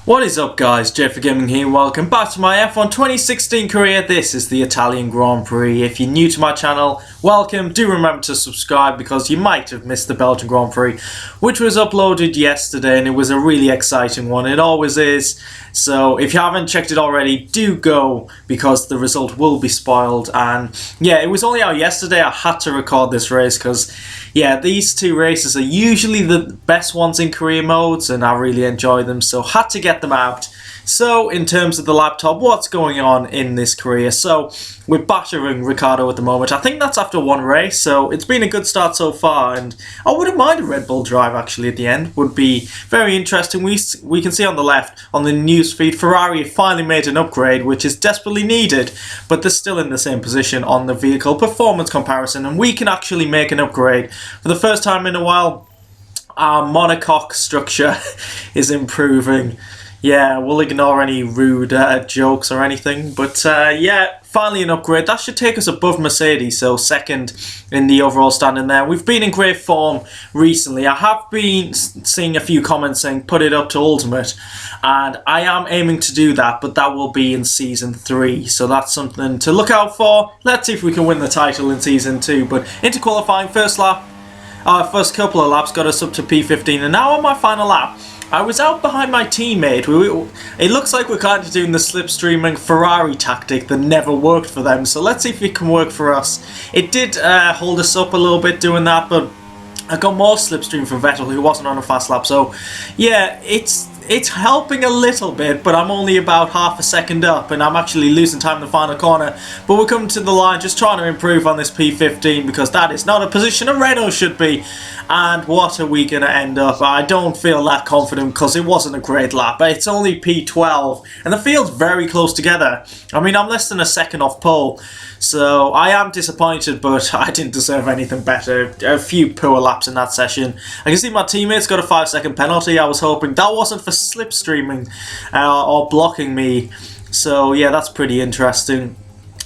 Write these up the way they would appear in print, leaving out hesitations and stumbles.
What is up guys, JayFerGaming here, welcome back to my F1 2016 career. This is the Italian Grand Prix. If you're new to my channel, welcome. Do remember to subscribe because you might have missed the Belgian Grand Prix, which was uploaded yesterday and it was a really exciting one. It always is. So if you haven't checked it already, do go because the result will be spoiled. And yeah, it was only out yesterday. I had to record this race because yeah, these two races are usually the best ones in career modes and I really enjoy them, so had to get them out. So in terms of the laptop, what's going on in this career? So we're battering Ricciardo at the moment. I think that's after one race, so it's been a good start so far, and I wouldn't mind a Red Bull drive actually at the end. Would be very interesting. We can see on the left on the news feed Ferrari finally made an upgrade which is desperately needed, but they're still in the same position on the vehicle performance comparison, and we can actually make an upgrade for the first time in a while. Our monocoque structure is improving. Yeah, we'll ignore any rude jokes or anything, but yeah, finally an upgrade. That should take us above Mercedes, so second in the overall standing there. We've been in great form recently. I have been seeing a few comments saying put it up to Ultimate, and I am aiming to do that, but that will be in Season 3, so that's something to look out for. Let's see if we can win the title in Season 2, but into qualifying, first lap. First couple of laps got us up to P15, and now on my final lap, I was out behind my teammate. It looks like we're kind of doing the slipstreaming Ferrari tactic that never worked for them, so let's see if it can work for us. It did hold us up a little bit doing that, but I got more slipstream from Vettel, who wasn't on a fast lap, so yeah, it's helping a little bit, but I'm only about half a second up and I'm actually losing time in the final corner. But we're coming to the line, just trying to improve on this P15 because that is not a position a Renault should be. And what are we going to end up? I don't feel that confident because it wasn't a great lap. It's only P12 and the field's very close together. I mean, I'm less than a second off pole. So I am disappointed, but I didn't deserve anything better. A few poor laps in that session. I can see my teammates got a 5-second penalty. I was hoping that wasn't for slipstreaming or blocking me. So yeah, that's pretty interesting.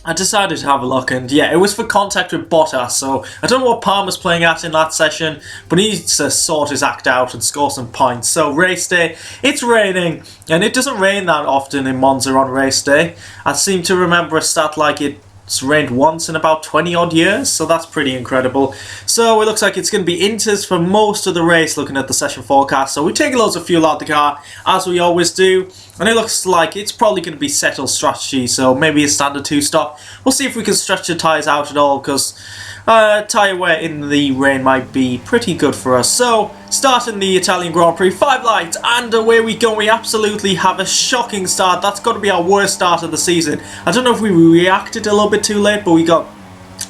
I decided to have a look, and yeah, it was for contact with Bottas, so I don't know what Palmer's playing at in that session, but he needs to sort his act out and score some points. So race day, it's raining, and it doesn't rain that often in Monza on race day. I seem to remember a stat like it's rained once in about 20 odd years, so that's pretty incredible. So it looks like it's going to be inters for most of the race looking at the session forecast. So we're taking loads of fuel out the car, as we always do. And it looks like it's probably going to be settled strategy, so maybe a standard 2-stop. We'll see if we can stretch the tyres out at all, because tyre wear in the rain might be pretty good for us. So, starting the Italian Grand Prix, 5 lights, and away we go. We absolutely have a shocking start. That's got to be our worst start of the season. I don't know if we reacted a little bit too late, but we got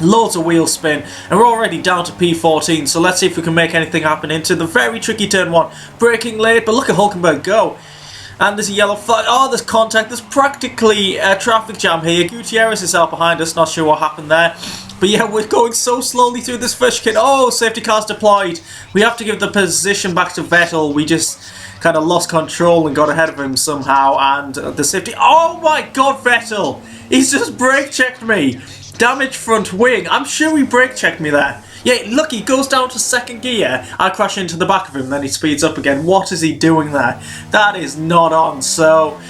loads of wheel spin, and we're already down to P14, so let's see if we can make anything happen into the very tricky turn 1. Braking late, but look at Hulkenberg go. And there's a yellow flag. Oh, there's contact. There's practically a traffic jam here. Gutierrez is out behind us. Not sure what happened there. But yeah, we're going so slowly through this first chicane. Oh, safety car's deployed. We have to give the position back to Vettel. We just kind of lost control and got ahead of him somehow. And the safety... Oh my god, Vettel! He's just brake checked me. Damaged front wing. I'm sure he brake checked me there. Yeah, look, he goes down to second gear. I crash into the back of him, then he speeds up again. What is he doing there? That is not on, so...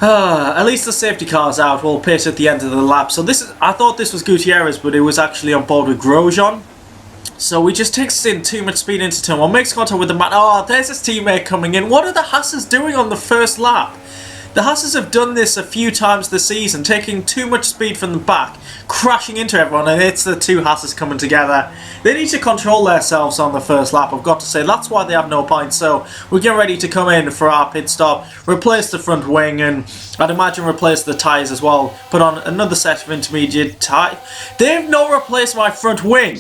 at least the safety car's out. We'll pit at the end of the lap. So this is... I thought this was Gutierrez, but it was actually on board with Grosjean. So he just takes in too much speed into turn 1. Makes contact with the man. Oh, there's his teammate coming in. What are the Haas's doing on the first lap? The Haas's have done this a few times this season, taking too much speed from the back, crashing into everyone, and it's the two Haas's coming together. They need to control themselves on the first lap, I've got to say. That's why they have no points. So we're getting ready to come in for our pit stop, replace the front wing, and I'd imagine replace the tyres as well. Put on another set of intermediate tyres. They've not replaced my front wing.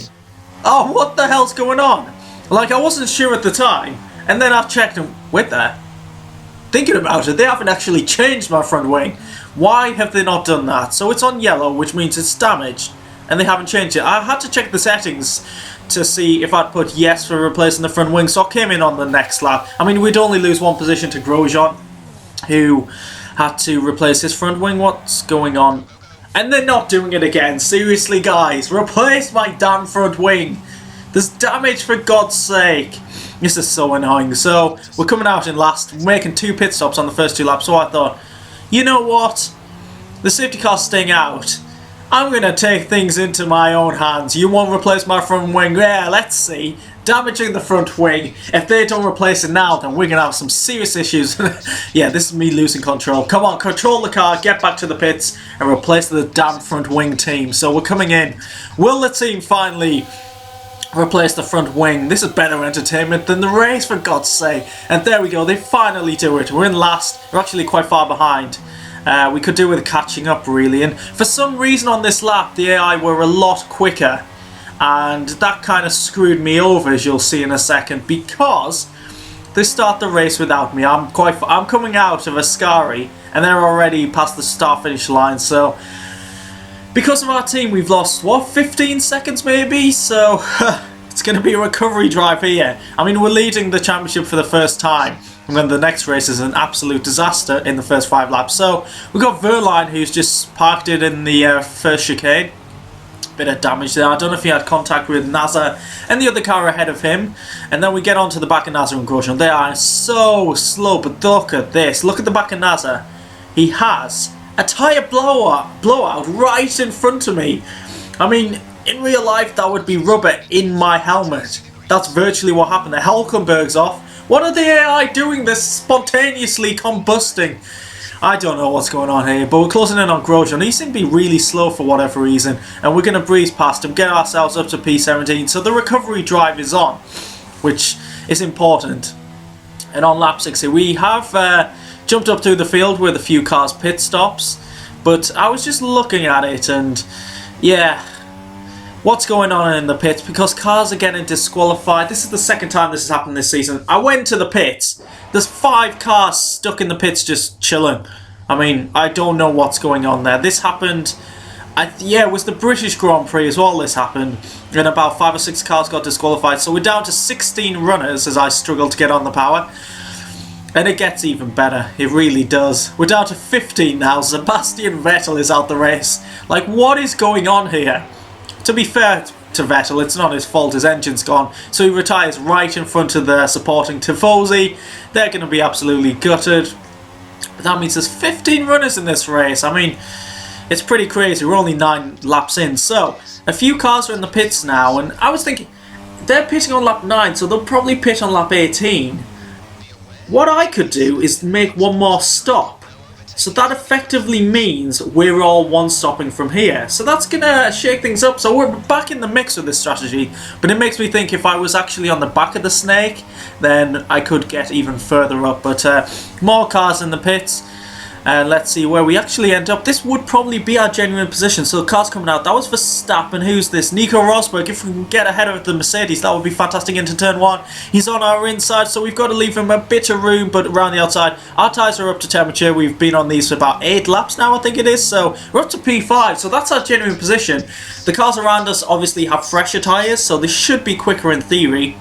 Oh, what the hell's going on? Like, I wasn't sure at the time, and then I've checked and wait there. Thinking about it, they haven't actually changed my front wing. Why have they not done that? So it's on yellow, which means it's damaged, and they haven't changed it. I had to check the settings to see if I'd put yes for replacing the front wing, so I came in on the next lap. I mean, we'd only lose one position to Grosjean, who had to replace his front wing. What's going on? And they're not doing it again. Seriously, guys, replace my damn front wing. There's damage, for God's sake. This is so annoying. So we're coming out in last, making 2 pit stops on the first 2 laps. So I thought, you know what? The safety car's staying out. I'm going to take things into my own hands. You won't replace my front wing. Yeah, let's see. Damaging the front wing. If they don't replace it now, then we're going to have some serious issues. Yeah, this is me losing control. Come on, control the car, get back to the pits, and replace the damn front wing team. So we're coming in. Will the team finally replace the front wing? This is better entertainment than the race, for God's sake. And there we go, they finally do it. We're in last. We're actually quite far behind. We could do with catching up, really. And for some reason on this lap, the AI were a lot quicker. And that kind of screwed me over, as you'll see in a second, because they start the race without me. I'm coming out of Ascari, and they're already past the start-finish line. So because of our team, we've lost, what, 15 seconds maybe? So it's going to be a recovery drive here. I mean, we're leading the championship for the first time, and then the next race is an absolute disaster in the first 5 laps. So we've got Verline, who's just parked it in the first chicane. Bit of damage there. I don't know if he had contact with Nazar and the other car ahead of him. And then we get onto the back of Nazar and Grosjean. They are so slow, but look at this. Look at the back of Nazar. He has a tyre blowout right in front of me. I mean, in real life, that would be rubber in my helmet. That's virtually what happened. The Hulkenberg's off. What are the AI doing? They're spontaneously combusting. I don't know what's going on here, but we're closing in on Grosjean. He seemed to be really slow for whatever reason, and we're going to breeze past him, get ourselves up to P17. So the recovery drive is on, which is important. And on lap 6 here, we have jumped up through the field with a few cars pit stops, but I was just looking at it, and yeah, what's going on in the pits, because cars are getting disqualified. This is the second time this has happened this season. I went to the pits. There's 5 cars stuck in the pits just chilling. I mean, I don't know what's going on there. This happened, yeah, it was the British Grand Prix as well. This happened, and about 5 or 6 cars got disqualified. So we're down to 16 runners as I struggle to get on the power. And it gets even better. It really does. We're down to 15 now. Sebastian Vettel is out the race. Like, what is going on here? To be fair to Vettel, it's not his fault, his engine's gone. So he retires right in front of the supporting Tifosi. They're going to be absolutely gutted. But that means there's 15 runners in this race. I mean, it's pretty crazy. We're only 9 laps in. So, a few cars are in the pits now. And I was thinking, they're pitting on lap 9, so they'll probably pit on lap 18. What I could do is make one more stop. So that effectively means we're all one-stopping from here. So that's going to shake things up. So we're back in the mix with this strategy. But it makes me think if I was actually on the back of the snake, then I could get even further up. But more cars in the pits. And let's see where we actually end up. This would probably be our genuine position. So the car's coming out. That was Verstappen. Who's this? Nico Rosberg. If we can get ahead of the Mercedes, that would be fantastic into turn 1. He's on our inside, so we've got to leave him a bit of room, but around the outside. Our tyres are up to temperature. We've been on these for about 8 laps now, I think it is. So we're up to P5. So that's our genuine position. The cars around us obviously have fresher tyres, so they should be quicker in theory.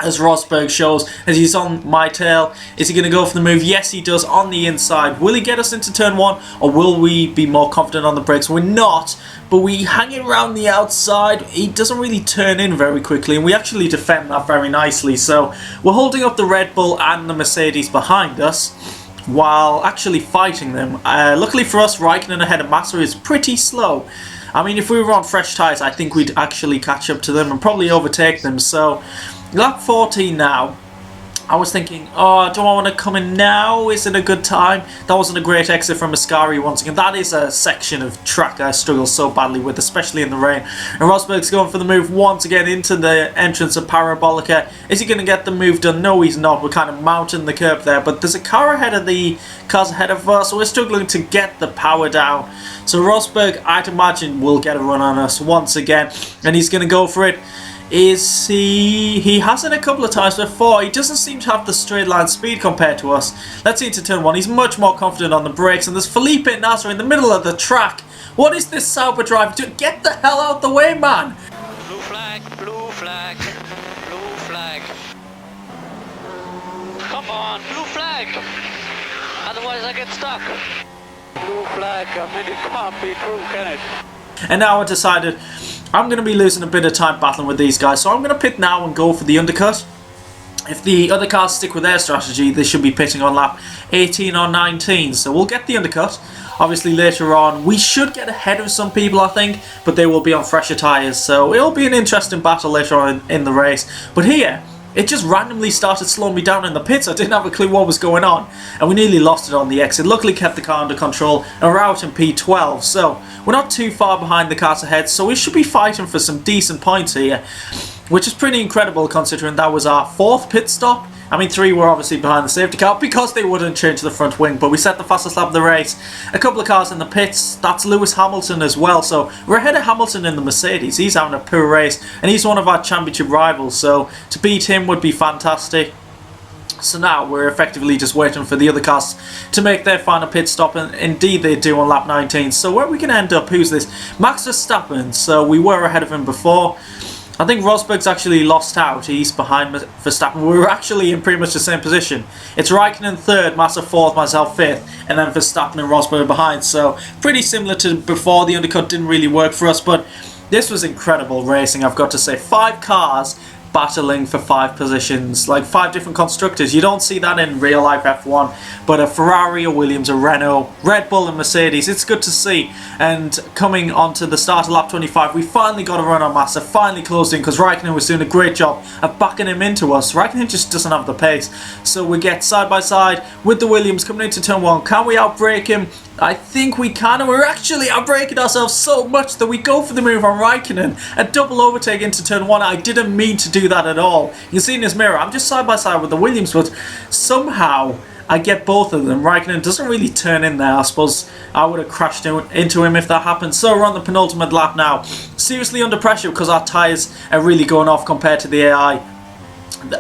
As Rosberg shows, as he's on my tail. Is he going to go for the move? Yes, he does on the inside. Will he get us into turn 1, or will we be more confident on the brakes? We're not, but we hang it around the outside. He doesn't really turn in very quickly, and we actually defend that very nicely. So we're holding up the Red Bull and the Mercedes behind us while actually fighting them. Luckily for us, Raikkonen ahead of Massa is pretty slow. I mean, if we were on fresh tyres, I think we'd actually catch up to them and probably overtake them. So lap 14 now. I was thinking, oh, do I want to come in now? Is it a good time? That wasn't a great exit from Ascari once again. That is a section of track I struggle so badly with, especially in the rain. And Rosberg's going for the move once again into the entrance of Parabolica. Is he going to get the move done? No, he's not. We're kind of mounting the curb there. But there's a car ahead of the cars ahead of us, so we're struggling to get the power down. So Rosberg, I'd imagine, will get a run on us once again. And he's going to go for it. Is he hasn't a couple of times before. He doesn't seem to have the straight line speed compared to us. Let's see into turn 1. He's much more confident on the brakes, and there's Felipe Nasser in the middle of the track. What is this Sauber driver doing? Get the hell out the way, man! Blue flag, blue flag, blue flag. Come on, blue flag! Otherwise I get stuck. Blue flag, I mean it can't be true, can it? And now I decided I'm going to be losing a bit of time battling with these guys, so I'm going to pit now and go for the undercut. If the other cars stick with their strategy, they should be pitting on lap 18 or 19. So we'll get the undercut. Obviously later on, we should get ahead of some people, I think, but they will be on fresher tyres. So it'll be an interesting battle later on in the race. But here, it just randomly started slowing me down in the pits. I didn't have a clue what was going on, and we nearly lost it on the exit. Luckily kept the car under control, and we're out in P12. So we're not too far behind the cars ahead, so we should be fighting for some decent points here, which is pretty incredible considering that was our 4th pit stop. I mean, 3 were obviously behind the safety car because they wouldn't change the front wing, but we set the fastest lap of the race. A couple of cars in the pits, that's Lewis Hamilton as well, so we're ahead of Hamilton in the Mercedes. He's having a poor race, and he's one of our championship rivals, so to beat him would be fantastic. So now we're effectively just waiting for the other cars to make their final pit stop, and indeed they do on lap 19. So where are we going to end up? Who's this? Max Verstappen, so we were ahead of him before. I think Rosberg's actually lost out. He's behind Verstappen. We're actually in pretty much the same position. It's Raikkonen 3rd, Massa 4th, myself 5th, and then Verstappen and Rosberg behind. So pretty similar to before. The undercut didn't really work for us, but this was incredible racing, I've got to say. 5 cars battling for 5 positions, like 5 different constructors. You don't see that in real life F1, but a Ferrari, a Williams, a Renault, Red Bull and Mercedes, it's good to see. And coming on to the start of lap 25, we finally got a run on Massa, finally closed in, because Raikkonen was doing a great job of backing him into us. Raikkonen just doesn't have the pace, so we get side by side with the Williams coming into turn 1. Can we outbrake him? I think we can, and we're actually outbraking ourselves so much that we go for the move on Raikkonen, a double overtake into turn 1. I didn't mean to do that at all. You can see in his mirror, I'm just side by side with the Williams, but somehow I get both of them. Raikkonen doesn't really turn in there. I suppose I would have crashed into him if that happened. So we're on the penultimate lap now. Seriously under pressure because our tyres are really going off compared to the AI.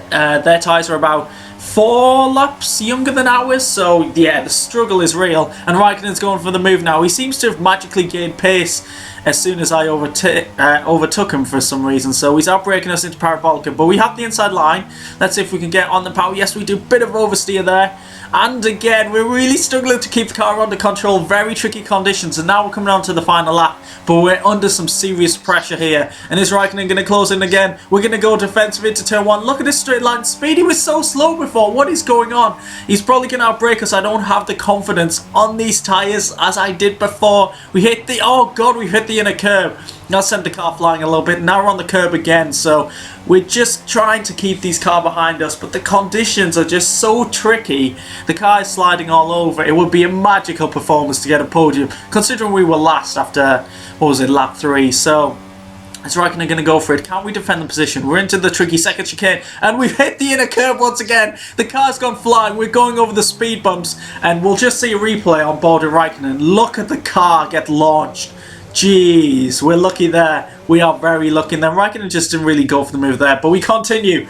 Their tyres are about 4 laps younger than ours, so yeah, the struggle is real, and Raikkonen's going for the move now. He seems to have magically gained pace as soon as I overtook him for some reason, so he's outbraking us into Parabolica, but we have the inside line. Let's see if we can get on the power. Yes, we do. Bit of oversteer there, and again we're really struggling to keep the car under control. Very tricky conditions, and now we're coming on to the final lap, but we're under some serious pressure here. And is Raikkonen going to close in again? We're going to go defensive into turn 1. Look at this straight line speed. He was so slow before. What is going on? He's probably going to outbrake us. I don't have the confidence on these tyres as I did before. We hit the, oh god, we hit the inner curb. That sent the car flying a little bit. Now we're on the curb again, so we're just trying to keep these cars behind us, but the conditions are just so tricky. The car is sliding all over. It would be a magical performance to get a podium, considering we were last after, what was it, lap 3. So is Raikkonen going to go for it? Can we defend the position? We're into the tricky second chicane, and we've hit the inner curb once again. The car's gone flying. We're going over the speed bumps, and we'll just see a replay on board of Raikkonen. Look at the car get launched. Jeez, we're lucky there. We are very lucky. And then Raikkonen just didn't really go for the move there, but we continue.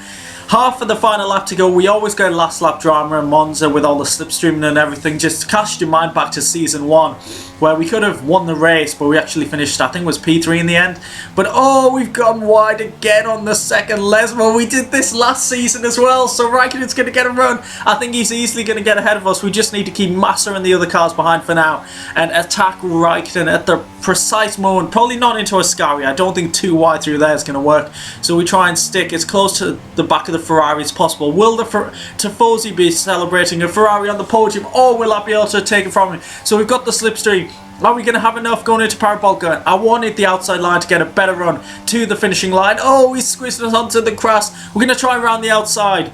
Half of the final lap to go. We always get last lap drama in Monza with all the slipstreaming and everything. Just cast your mind back to season 1, where we could have won the race, but we actually finished, I think it was P3 in the end. But oh, we've gone wide again on the second Lesmo. We did this last season as well, so Raikkonen's going to get a run. I think he's easily going to get ahead of us. We just need to keep Massa and the other cars behind for now and attack Raikkonen at the precise moment. Probably not into Ascari. I don't think too wide through there is going to work. So we try and stick as close to the back of the Ferrari as possible. Will the Tifosi be celebrating a Ferrari on the podium, or will I be able to take it from him? So we've got the slipstream. Are we going to have enough going into Parabolica? I wanted the outside line to get a better run to the finishing line. Oh, he's squeezing us onto the grass. We're going to try around the outside.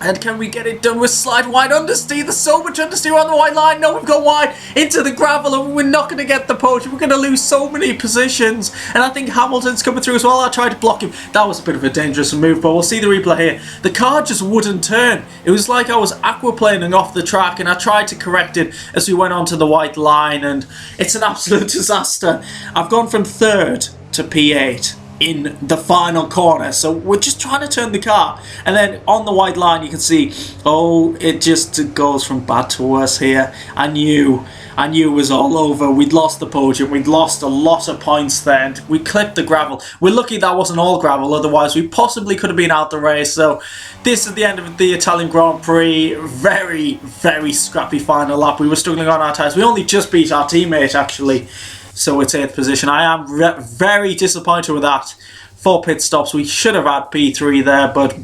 And can we get it done with slide wide understeer? There's so much understeer on the white line. No, we've got wide into the gravel, and we're not going to get the podium. We're going to lose so many positions. And I think Hamilton's coming through as well. I tried to block him. That was a bit of a dangerous move, but we'll see the replay here. The car just wouldn't turn. It was like I was aquaplaning off the track, and I tried to correct it as we went onto the white line, and it's an absolute disaster. I've gone from 3rd to P8 in the final corner, so we're just trying to turn the car, and then on the white line you can see, oh, it just goes from bad to worse here. I knew it was all over. We'd lost the podium, we'd lost a lot of points there, and we clipped the gravel. We're lucky that wasn't all gravel, otherwise we possibly could have been out the race. So this is the end of the Italian Grand Prix. Very, very scrappy final lap. We were struggling on our tyres. We only just beat our teammate actually, so it's 8th position. I am very disappointed with that. 4 pit stops. We should have had P3 there, but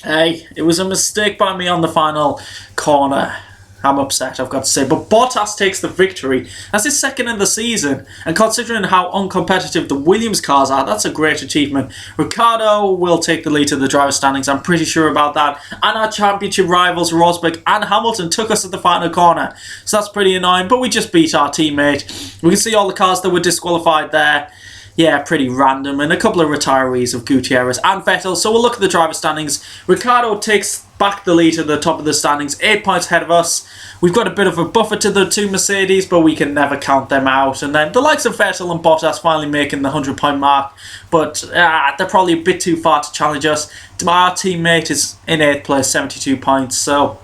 Hey, it was a mistake by me on the final corner. I'm upset, I've got to say. But Bottas takes the victory. That's his second in the season. And considering how uncompetitive the Williams cars are, that's a great achievement. Ricciardo will take the lead to the driver standings. I'm pretty sure about that. And our championship rivals, Rosberg and Hamilton, took us at the final corner. So that's pretty annoying. But we just beat our teammate. We can see all the cars that were disqualified there. Yeah, pretty random. And a couple of retirees of Gutierrez and Vettel. So we'll look at the driver standings. Ricciardo takes back the lead at the top of the standings, 8 points ahead of us. We've got a bit of a buffer to the two Mercedes, but we can never count them out. And then the likes of Vettel and Bottas finally making the 100-point mark, but they're probably a bit too far to challenge us. Our teammate is in 8th place, 72 points, so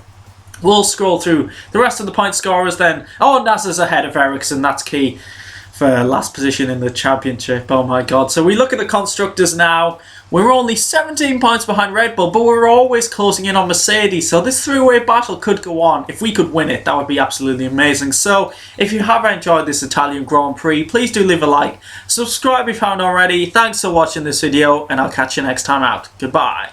we'll scroll through the rest of the point scorers then. Oh, Nasser's ahead of Ericsson, that's key for last position in the championship. Oh my god. So we look at the constructors now. We're only 17 points behind Red Bull, but we're always closing in on Mercedes. So this three-way battle could go on. If we could win it, that would be absolutely amazing. So if you have enjoyed this Italian Grand Prix, please do leave a like. Subscribe if you haven't already. Thanks for watching this video, and I'll catch you next time out. Goodbye.